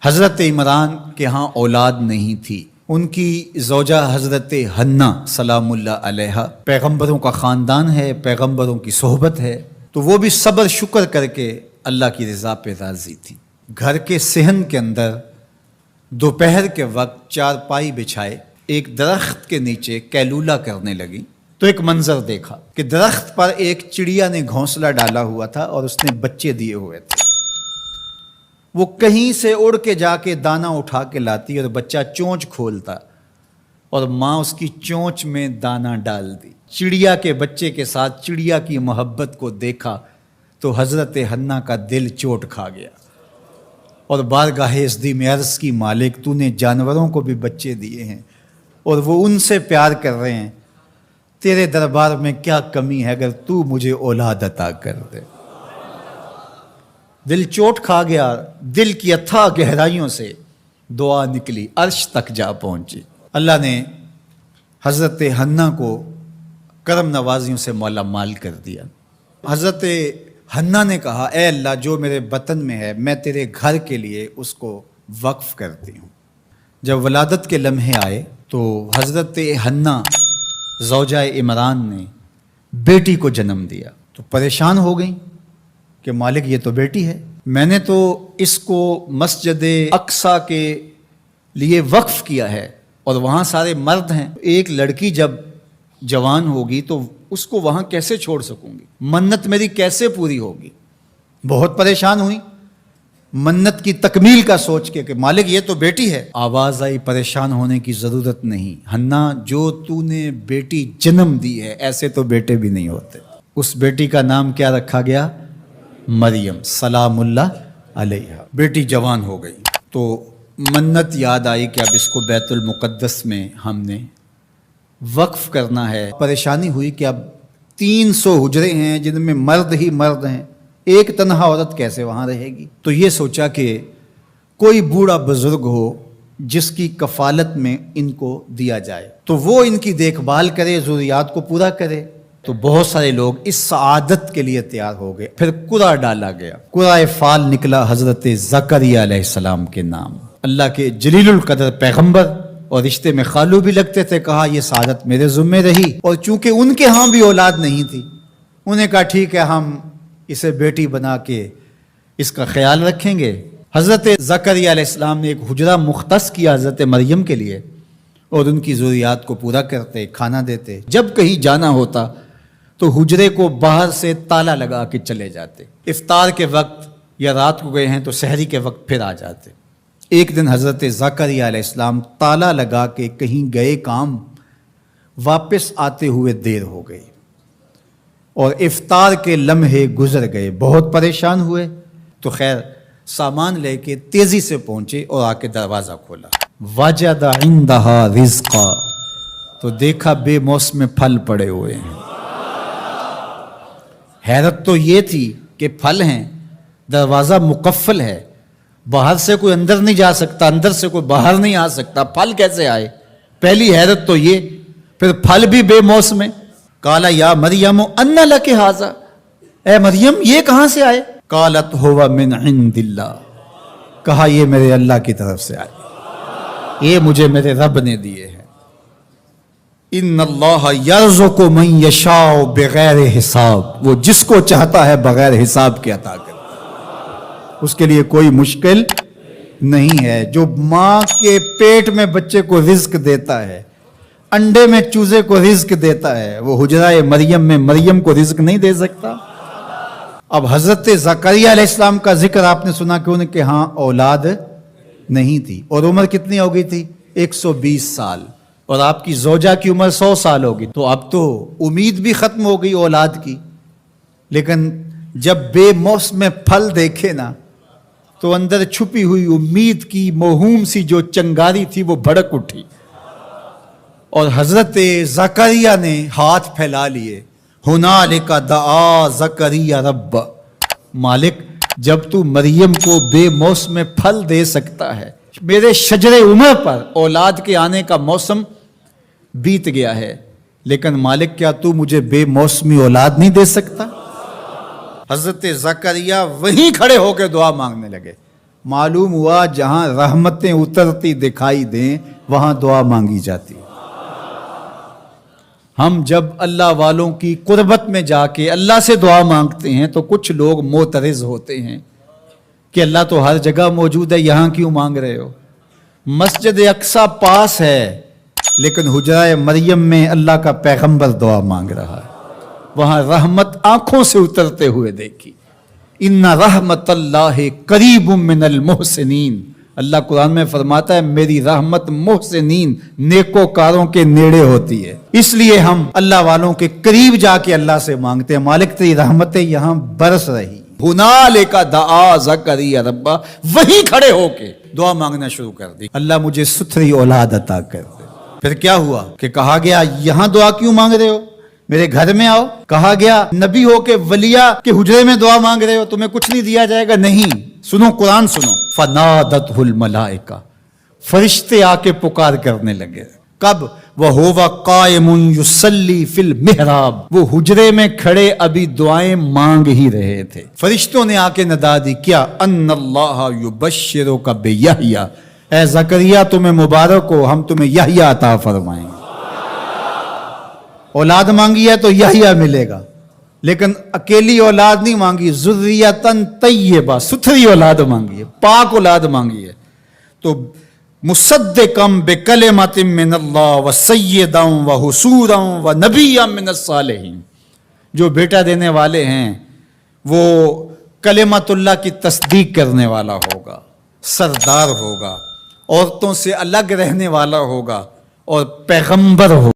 حضرت عمران کے ہاں اولاد نہیں تھی، ان کی زوجہ حضرت حنہ سلام اللہ علیہا، پیغمبروں کا خاندان ہے، پیغمبروں کی صحبت ہے، تو وہ بھی صبر شکر کر کے اللہ کی رضا پہ راضی تھی۔ گھر کے صحن کے اندر دوپہر کے وقت چارپائی بچھائے ایک درخت کے نیچے قیلولہ کرنے لگی تو ایک منظر دیکھا کہ درخت پر ایک چڑیا نے گھونسلہ ڈالا ہوا تھا اور اس نے بچے دیے ہوئے تھے۔ وہ کہیں سے اڑ کے جا کے دانہ اٹھا کے لاتی اور بچہ چونچ کھولتا اور ماں اس کی چونچ میں دانہ ڈال دی۔ چڑیا کے بچے کے ساتھ چڑیا کی محبت کو دیکھا تو حضرت حنہ کا دل چوٹ کھا گیا اور بارگاہ عزدی میں عرض کی، مالک تو نے جانوروں کو بھی بچے دیے ہیں اور وہ ان سے پیار کر رہے ہیں، تیرے دربار میں کیا کمی ہے اگر تو مجھے اولاد عطا کر دے۔ دل چوٹ کھا گیا، دل کی اتھا گہرائیوں سے دعا نکلی، عرش تک جا پہنچی۔ اللہ نے حضرت حنہ کو کرم نوازیوں سے مولا مال کر دیا۔ حضرت حنہ نے کہا، اے اللہ جو میرے بطن میں ہے میں تیرے گھر کے لیے اس کو وقف کرتی ہوں۔ جب ولادت کے لمحے آئے تو حضرت حنہ زوجہ عمران نے بیٹی کو جنم دیا تو پریشان ہو گئیں کہ مالک یہ تو بیٹی ہے، میں نے تو اس کو مسجد اقصیٰ کے لیے وقف کیا ہے اور وہاں سارے مرد ہیں، ایک لڑکی جب جوان ہوگی تو اس کو وہاں کیسے چھوڑ سکوں گی، منت میری کیسے پوری ہوگی۔ بہت پریشان ہوئی منت کی تکمیل کا سوچ کے کہ مالک یہ تو بیٹی ہے۔ آواز آئی، پریشان ہونے کی ضرورت نہیں حنہ، جو تو نے بیٹی جنم دی ہے ایسے تو بیٹے بھی نہیں ہوتے۔ اس بیٹی کا نام کیا رکھا گیا؟ مریم سلام اللہ علیہا۔ بیٹی جوان ہو گئی تو منت یاد آئی کہ اب اس کو بیت المقدس میں ہم نے وقف کرنا ہے۔ پریشانی ہوئی کہ اب 300 حجرے ہیں جن میں مرد ہی مرد ہیں، ایک تنہا عورت کیسے وہاں رہے گی؟ تو یہ سوچا کہ کوئی بوڑھا بزرگ ہو جس کی کفالت میں ان کو دیا جائے تو وہ ان کی دیکھ بھال کرے، ضروریات کو پورا کرے۔ تو بہت سارے لوگ اس سعادت کے لیے تیار ہو گئے۔ پھر قرعہ ڈالا گیا، قرعہ فال نکلا حضرت زکریا علیہ السلام کے نام۔ اللہ کے جلیل القدر پیغمبر اور رشتے میں خالو بھی لگتے تھے، کہا یہ سعادت میرے ذمہ رہی، اور چونکہ ان کے ہاں بھی اولاد نہیں تھی انہیں کہا ٹھیک ہے ہم اسے بیٹی بنا کے اس کا خیال رکھیں گے۔ حضرت زکریا علیہ السلام نے ایک حجرہ مختص کیا حضرت مریم کے لیے اور ان کی ضروریات کو پورا کرتے، کھانا دیتے۔ جب کہیں جانا ہوتا تو حجرے کو باہر سے تالا لگا کے چلے جاتے، افطار کے وقت یا رات کو گئے ہیں تو سحری کے وقت پھر آ جاتے۔ ایک دن حضرت زکریا علیہ السلام تالا لگا کے کہیں گئے کام، واپس آتے ہوئے دیر ہو گئی اور افطار کے لمحے گزر گئے، بہت پریشان ہوئے تو خیر سامان لے کے تیزی سے پہنچے اور آ کے دروازہ کھولا، وجد عندہا رزقا، تو دیکھا بے موسم پھل پڑے ہوئے ہیں۔ حیرت تو یہ تھی کہ پھل ہیں، دروازہ مقفل ہے، باہر سے کوئی اندر نہیں جا سکتا، اندر سے کوئی باہر نہیں آ سکتا، پھل کیسے آئے؟ پہلی حیرت تو یہ، پھر پھل بھی بے موسم۔ قال یا مریم ان لک ھذا، اے مریم یہ کہاں سے آئے؟ قالت ھو من عند اللہ، کہا یہ میرے اللہ کی طرف سے آئے، یہ مجھے میرے رب نے دیے ہیں۔ ان اللہ یرزق من یشاء بغیر حساب، وہ جس کو چاہتا ہے بغیر حساب کے عطا کرتا ہے، اس کے لیے کوئی مشکل نہیں ہے۔ جو ماں کے پیٹ میں بچے کو رزق دیتا ہے، انڈے میں چوزے کو رزق دیتا ہے، وہ حجرہ مریم میں مریم کو رزق نہیں دے سکتا؟ اب حضرت زکریا علیہ السلام کا ذکر آپ نے سنا کہ ان کے ہاں اولاد نہیں تھی، اور عمر کتنی ہو گئی تھی؟ 120 سال، اور آپ کی زوجہ کی عمر 100 سال ہوگی، تو اب تو امید بھی ختم ہو گئی اولاد کی۔ لیکن جب بے موسم پھل دیکھے نا تو اندر چھپی ہوئی امید کی موہوم سی جو چنگاری تھی وہ بھڑک اٹھی، اور حضرت زکریا نے ہاتھ پھیلا لیے، ہنالک دعا زکریا رب، مالک جب تو مریم کو بے موسم پھل دے سکتا ہے، میرے شجر عمر پر اولاد کے آنے کا موسم بیت گیا ہے، لیکن مالک کیا تو مجھے بے موسمی اولاد نہیں دے سکتا؟ حضرت زکریا وہیں کھڑے ہو کے دعا مانگنے لگے، معلوم ہوا جہاں رحمتیں اترتی دکھائی دیں وہاں دعا مانگی جاتی ہے۔ ہم جب اللہ والوں کی قربت میں جا کے اللہ سے دعا مانگتے ہیں تو کچھ لوگ معترض ہوتے ہیں کہ اللہ تو ہر جگہ موجود ہے، یہاں کیوں مانگ رہے ہو؟ مسجد اقصی پاس ہے لیکن حجرہ مریم میں اللہ کا پیغمبر دعا مانگ رہا ہے، وہاں رحمت آنکھوں سے اترتے ہوئے دیکھی۔ ان رحمت اللہ قریب من المحسنین، اللہ قرآن میں فرماتا ہے میری رحمت محسنین نیکوکاروں کے نیڑے ہوتی ہے، اس لیے ہم اللہ والوں کے قریب جا کے اللہ سے مانگتے ہیں، مالک تیری رحمتیں یہاں برس رہی۔ ہنالک دعا زکریا ربہ، وہیں کھڑے ہو کے دعا مانگنا شروع کر دی، اللہ مجھے ستھری اولاد عطا کر دے۔ پھر کیا ہوا کہ کہا گیا یہاں دعا کیوں مانگ رہے ہو، میرے گھر میں آؤ۔ کہا گیا نبی ہو کے ولیہ کے حجرے میں دعا مانگ رہے ہو، تمہیں کچھ نہیں دیا جائے گا؟ نہیں، سنو قرآن سنو، فنادتہ الملائکہ، فرشتے آ کے پکار کرنے لگے۔ کب؟ وَهُوَ قَائِمٌ يُصَلِّي فِي الْمِحْرَابِ، وہ حجرے میں کھڑے ابھی دعائیں مانگ ہی رہے تھے، فرشتوں نے آ کے ندا دی کیا؟ ان اللہ یبشرک بیحییٰ، اے زکریا تمہیں مبارک ہو، ہم تمہیں یحییٰ عطا فرمائیں گے۔ اولاد مانگی ہے تو یحییٰ ملے گا، لیکن اکیلی اولاد نہیں مانگی، ذریۃً طیبہ، ستھری اولاد مانگی ہے، پاک اولاد مانگی ہے۔ تو مصدقاً بکلمۃ من اللہ وسیداً وحصوراً ونبیاً من الصالحین، جو بیٹا دینے والے ہیں وہ کلمت اللہ کی تصدیق کرنے والا ہوگا، سردار ہوگا، عورتوں سے الگ رہنے والا ہوگا اور پیغمبر ہوگا۔